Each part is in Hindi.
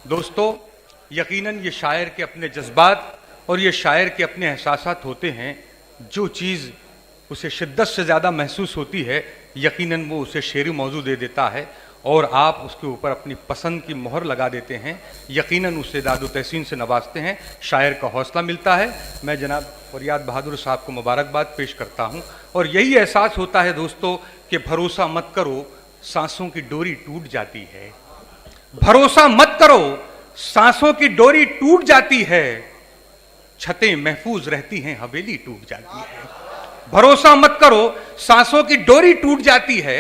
दोस्तों, यकीनन ये शायर के अपने जज्बात और ये शायर के अपने एहसासात होते हैं। जो चीज़ उसे शिद्दत से ज़्यादा महसूस होती है, यकीनन वो उसे शेरी मौजू दे देता है और आप उसके ऊपर अपनी पसंद की मोहर लगा देते हैं। यकीनन उसे दादो तहसीन से नवाजते हैं, शायर का हौसला मिलता है। मैं जनाब फरियाद बहादुर साहब को मुबारकबाद पेश करता हूँ। और यही एहसास होता है दोस्तों कि भरोसा मत करो, सांसों की डोरी टूट जाती है। भरोसा मत करो, सांसों की डोरी टूट जाती है। छतें महफूज रहती हैं, हवेली टूट जाती है। भरोसा मत करो, सांसों की डोरी टूट जाती है।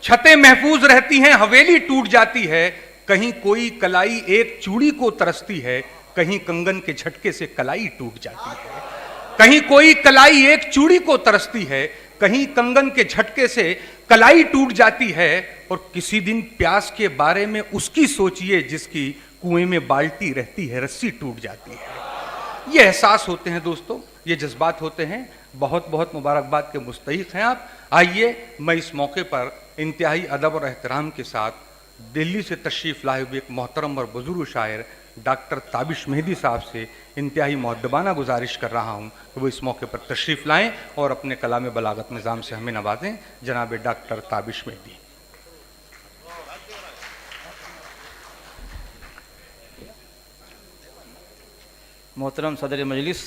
छतें महफूज रहती हैं, हवेली टूट जाती है। कहीं कोई कलाई एक चूड़ी को तरसती है, कहीं कंगन के झटके से कलाई टूट जाती है। कहीं कोई कलाई एक चूड़ी को तरसती है, कहीं कंगन के झटके से कलाई टूट जाती है। और किसी दिन प्यास के बारे में उसकी सोचिए जिसकी कुएं में बाल्टी रहती है, रस्सी टूट जाती है। ये एहसास होते हैं दोस्तों, ये जज्बात होते हैं। बहुत बहुत मुबारकबाद के मुस्तहिक हैं आप। आइए, मैं इस मौके पर इंतहाई अदब और एहतराम के साथ दिल्ली से तशरीफ़ लाए हुए एक मोहतरम और बुजुर्ग शायर डॉक्टर ताबिश मेहदी साहब से इंतहाई मुअद्दबाना गुजारिश कर रहा हूँ कि वो इस मौके पर तशरीफ़ लाएँ और अपने कलाम बलागत निज़ाम से हमें नवाजें। जनाब डॉक्टर ताबिश मेहदी। मोहतरम सदर मजलिस,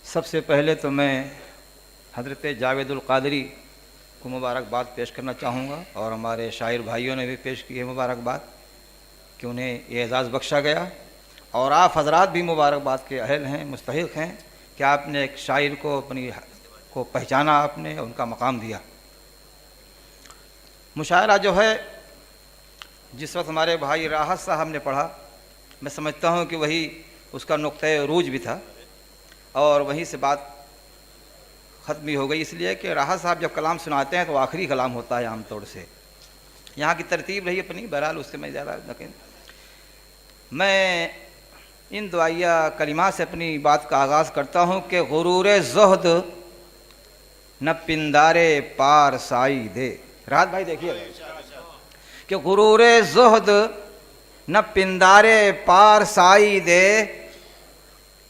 सबसे पहले तो मैं हज़रत जावेदुल क़ादरी को मुबारकबाद पेश करना चाहूँगा और हमारे शायर भाइयों ने भी पेश की है मुबारकबाद कि उन्हें ये एज़ाज़ बख्शा गया। और आप हजरात भी मुबारकबाद के अहल हैं, मुस्तहिक़ हैं कि आपने एक शायर को अपनी को पहचाना, आपने उनका मकाम दिया। मुशायरा जो है, जिस वक्त हमारे भाई राहत साहब ने पढ़ा, मैं समझता हूँ कि वही उसका नुक्ता रूज भी था और वहीं से बात ख़त्म भी हो गई। इसलिए कि राहत साहब जब कलाम सुनाते हैं तो आखिरी कलाम होता है आमतौर से। यहाँ की तरतीब रही अपनी, बहरहाल उससे मैं ज़्यादा, लेकिन मैं इन दुआया कलिमात से अपनी बात का आगाज़ करता हूँ कि गुरूर ज़ुहद न पिंदारे पार साई दे। राहत भाई देखिए कि गुरूर ज़ुहद न पिंदारे पार साई दे,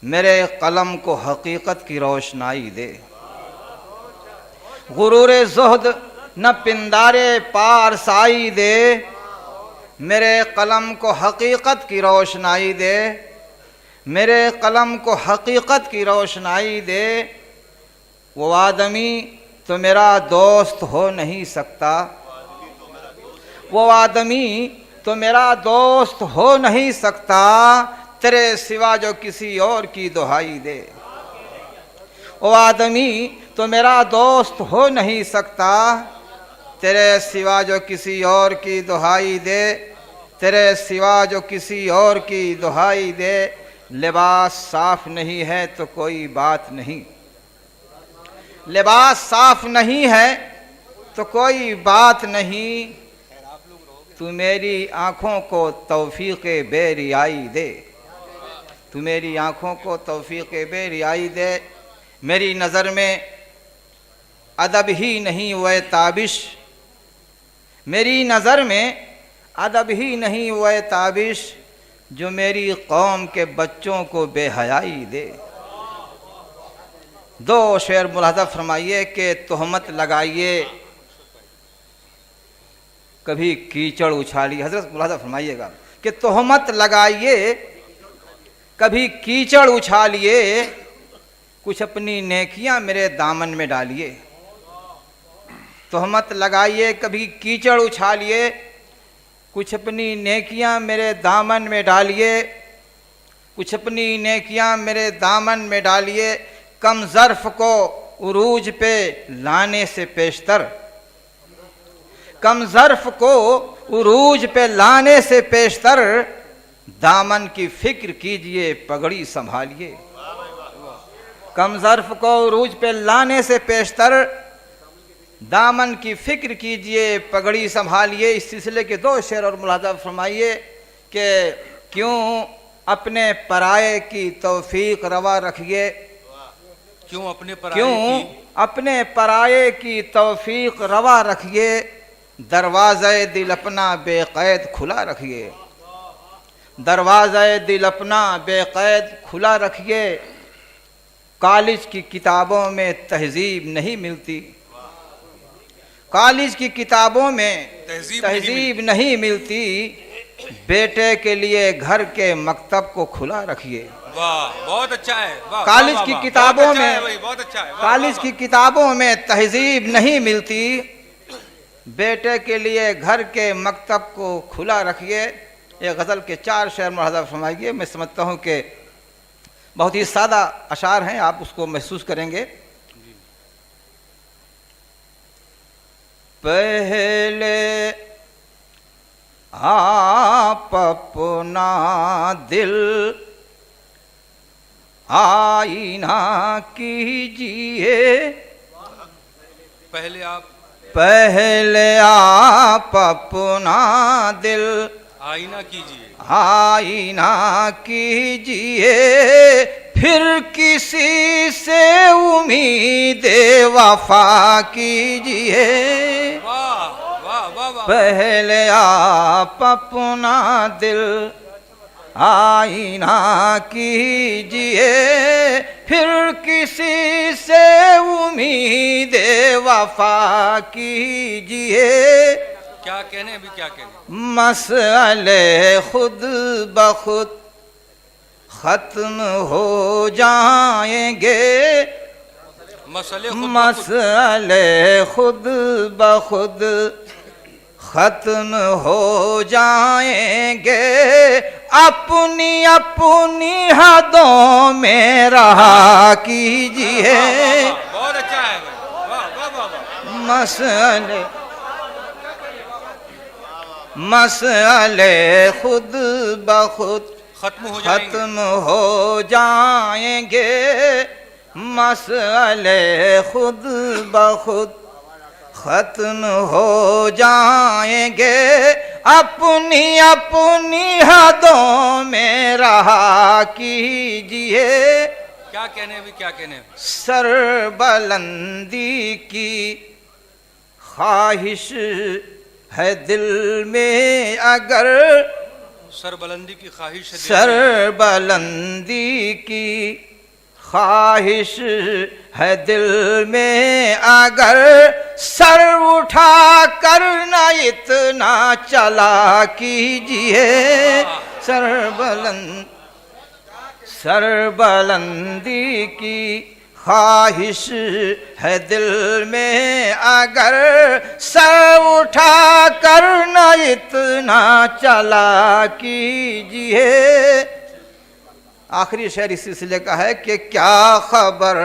मेरे कलम को हकीकत की रोशनाई दे। गुरूर ज़ुहद न पिंदारे पार साई दे, मेरे कलम को हकीकत की रोशनाई दे। मेरे कलम को हकीकत की रोशनाई दे। वो आदमी तो मेरा दोस्त हो नहीं सकता, वो आदमी तो मेरा दोस्त हो नहीं सकता, तेरे सिवा जो किसी और की दुहाई दे। वो आदमी तो मेरा दोस्त हो नहीं सकता, तेरे सिवा जो किसी और की दुहाई दे। तेरे सिवा जो किसी और की दुहाई दे। लिबास साफ नहीं है तो कोई बात नहीं, लिबास साफ नहीं है तो कोई बात नहीं, तू मेरी आँखों को तौफीक बेरियाई दे। तू मेरी आँखों को तौफीक बेरियाई दे। मेरी नज़र में अदब ही नहीं वह ताबिश, मेरी नज़र में अदब ही नहीं वह ताबिश, जो मेरी कौम के बच्चों को बेहयाई दे। दो शेर मुलाहज़ा फरमाइए कि तोहमत लगाइए कभी कीचड़ उछालिए। हज़रत मुलाहज़ा फरमाइएगा कि तोहमत लगाइए कभी कीचड़ उछालिए, कुछ अपनी नेकियां मेरे दामन में डालिए। तोहमत लगाइए कभी कीचड़ उछालिए, कुछ अपनी नेकियां मेरे दामन में डालिए। कुछ अपनी नेकियां मेरे दामन में डालिए। कम ज़र्फ़ को उरूज पे लाने से पेशतर, कम ज़र्फ़ को उरूज पे लाने से पेशतर, दामन की फ़िक्र कीजिए पगड़ी संभालिए। कम ज़र्फ़ को उरूज पे लाने से पेशतर, दामन की फ़िक्र कीजिए पगड़ी संभालिए। इस सिलसिले के दो शेर और मुलाहज़ा फरमाइए कि क्यों अपने पराये की तौफीक रवा रखिए। क्यों अपने पराये की तौफीक रवा रखिए, दरवाज़े दिल अपना बेक़ैद खुला रखिए। दरवाज़ा दिल अपना बेक़ैद खुला रखिए, कॉलेज की किताबों में तहजीब नहीं मिलती, कॉलेज की किताबों में तहजीब नहीं मिलती, बेटे के लिए घर के मकतब को खुला रखिए। वाह, बहुत अच्छा है। वाह, कॉलेज वाह, की वाह, किताबों बहुत अच्छा में है भाई, बहुत अच्छा है। वाह, कॉलेज वाह, की किताबों में तहजीब नहीं मिलती, बेटे के लिए घर के मकतब को खुला रखिए। ये गज़ल के 4 शेर मुलाहज़ा फरमाइए। मैं समझता हूँ कि बहुत ही सादा अशार हैं, आप उसको महसूस करेंगे। पहले आप अपना दिल आईना कीजिए, पहले आप अपना दिल आईना कीजिए, आईना कीजिए, फिर किसी से उम्मीद वफा कीजिए। वाह वाह वाह वाह, पहले आप अपना दिल आईना कीजिए, फिर किसी से उम्मीद वफा कीजिए। क्या कहने अभी, क्या कहने। मसले खुद बखुद खत्म हो जाएंगे, मसले खुद बखुद खत्म हो जाएंगे, अपनी अपनी हदों में रहा कीजिए। बहुत अच्छा है भाई, वाह वाह वाह वाह। मसले खुद बखुद खत्म हो जाएंगे, मसले खुद बखुद खत्म हो जाएंगे, अपनी अपनी हदों में रहा कीजिए। क्या कहने अभी, क्या कहने। सरबुलंदी की ख्वाहिश है दिल में अगर, सरबुलंदी की ख्वाहिश है, सरबुलंदी की ख्वाहिश है दिल में अगर, सर उठा कर न इतना चला कीजिए। सरबुलंदी की ख्वाहिश है दिल में अगर, सर उठा कर न इतना चला कीजिए। आखिरी शेर इस सिलसिले का है कि क्या खबर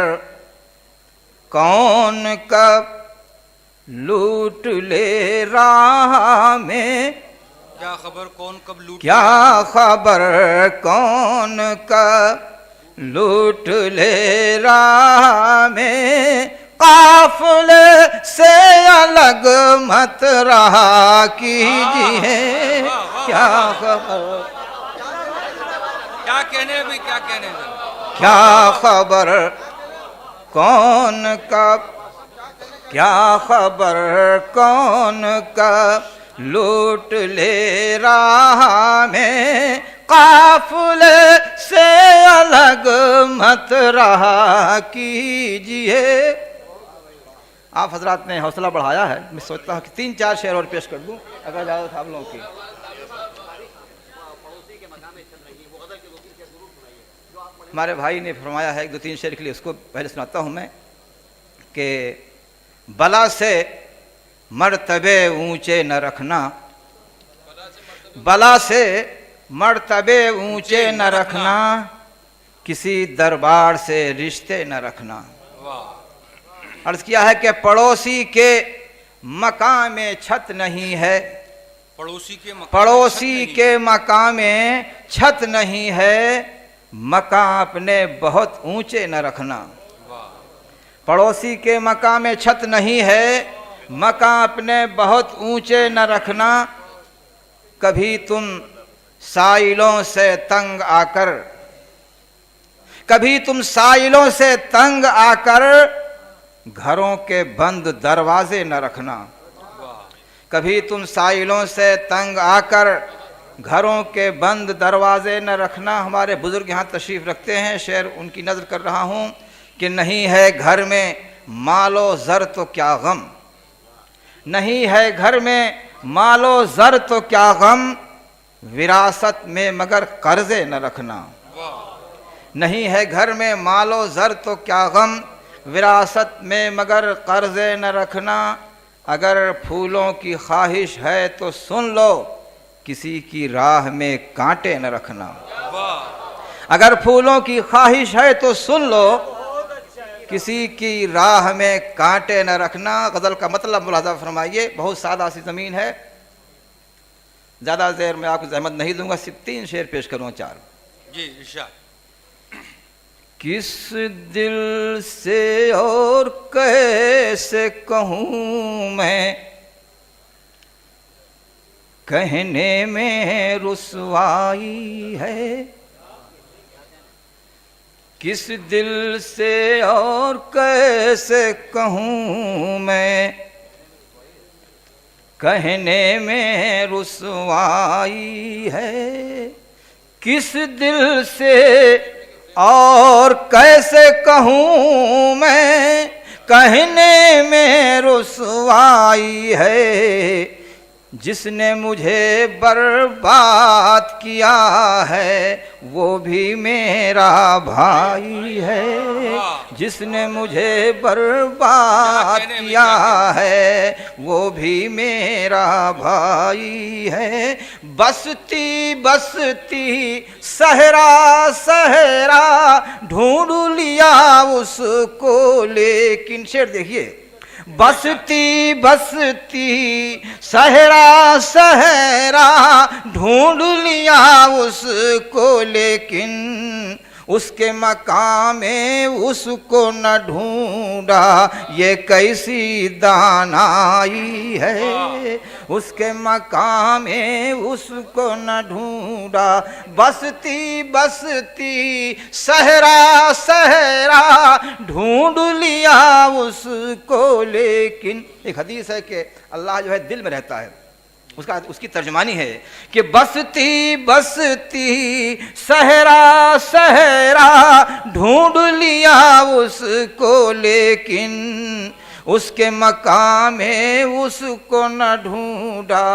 कौन कब लूट ले राह में, क्या खबर कौन कब लूट, क्या खबर कौन कब लूट ले राह में, काफिले से अलग मत रहा कीजिए। क्या खबर, क्या कहने अभी, क्या कहने। क्या खबर कौन कब, क्या खबर कौन कब लूट ले राह में, काफिले से अलग मत रहा कीजिए। आप हजरात ने हौसला बढ़ाया है। मैं सोचता हूँ कि 3-4 शेर और पेश कर दूं अगर ज़्यादा था आप लोगों की। हमारे भाई ने फरमाया है 1-2-3 शेर के लिए, उसको पहले सुनाता हूँ मैं कि बला से मर्तबे ऊंचे न रखना, बला से मर्तबे ऊंचे न रखना, किसी दरबार से रिश्ते न रखना। अर्ज किया है कि पड़ोसी के मकान में छत नहीं है, पड़ोसी के मकान में छत नहीं है, मकान अपने बहुत ऊंचे न रखना। पड़ोसी के मकान में छत नहीं है, मकान अपने बहुत ऊंचे न रखना। कभी तुम साइलों से तंग आकर, कभी तुम साइलों से तंग आकर घरों के बंद दरवाजे न रखना। कभी तुम साइलों से तंग आकर घरों के बंद दरवाजे न रखना। हमारे बुजुर्ग यहाँ तशरीफ़ रखते हैं, शेर उनकी नज़र कर रहा हूँ कि नहीं है घर में मालो ज़र तो क्या गम, नहीं है घर में मालो ज़र तो क्या गम, विरासत में मगर कर्जे न रखना। नहीं है घर में मालो ज़र तो क्या गम, विरासत में मगर कर्जे न रखना। अगर फूलों की ख्वाहिश है तो सुन लो, किसी की राह में कांटे न रखना। अगर फूलों की ख्वाहिश है तो सुन लो, किसी की राह में कांटे न रखना। गज़ल का मतलब मुलाज़ा फरमाइए, बहुत सादा सी ज़मीन है, ज़्यादा देर में आपको ज़हमत नहीं दूंगा, सिर्फ 3 शेर पेश करूँ, 4 जी इरशाद। किस दिल से और कैसे कहूँ मैं, कहने में रुसवाई है। किस दिल से और कैसे कहूँ मैं, कहने में रुसवाई है। किस दिल से और कैसे कहूँ मैं, कहने में रुसवाई है। जिसने मुझे बर्बाद किया है वो भी मेरा भाई है। जिसने मुझे बर्बाद किया है वो भी मेरा भाई है। बसती बसती सहरा सहरा ढूंढ लिया उसको, लेकिन शेर देखिए, बसती बसती सहरा सहरा ढूंढ लिया उसको, लेकिन उसके मकाम में उसको न ढूंढा, ये कैसी दानाई है। उसके मकाम में उसको न ढूंढा, बसती बसती सहरा सहरा ढूंढ लिया उसको, लेकिन एक हदीस है कि अल्लाह जो है दिल में रहता है, उसकी तर्जमानी है कि बसती बसती सहरा सहरा ढूंढ लिया उसको, लेकिन उसके मकाम में उसको न ढूंढा,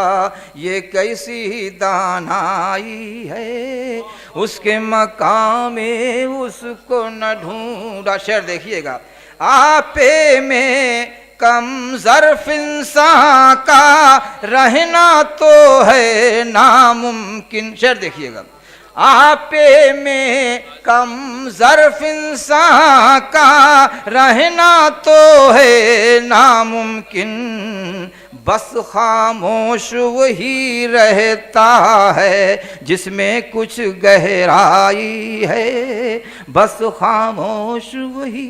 ये कैसी दानाई है। उसके मकाम में उसको न ढूंढा। शेर देखिएगा, आपे में कम ज़र्फ इंसान का रहना तो है नामुमकिन। शेर देखिएगा, आपे में कम ज़र्फ इंसान का रहना तो है नामुमकिन, बस खामोश वही रहता है जिसमें कुछ गहराई है। बस खामोश वही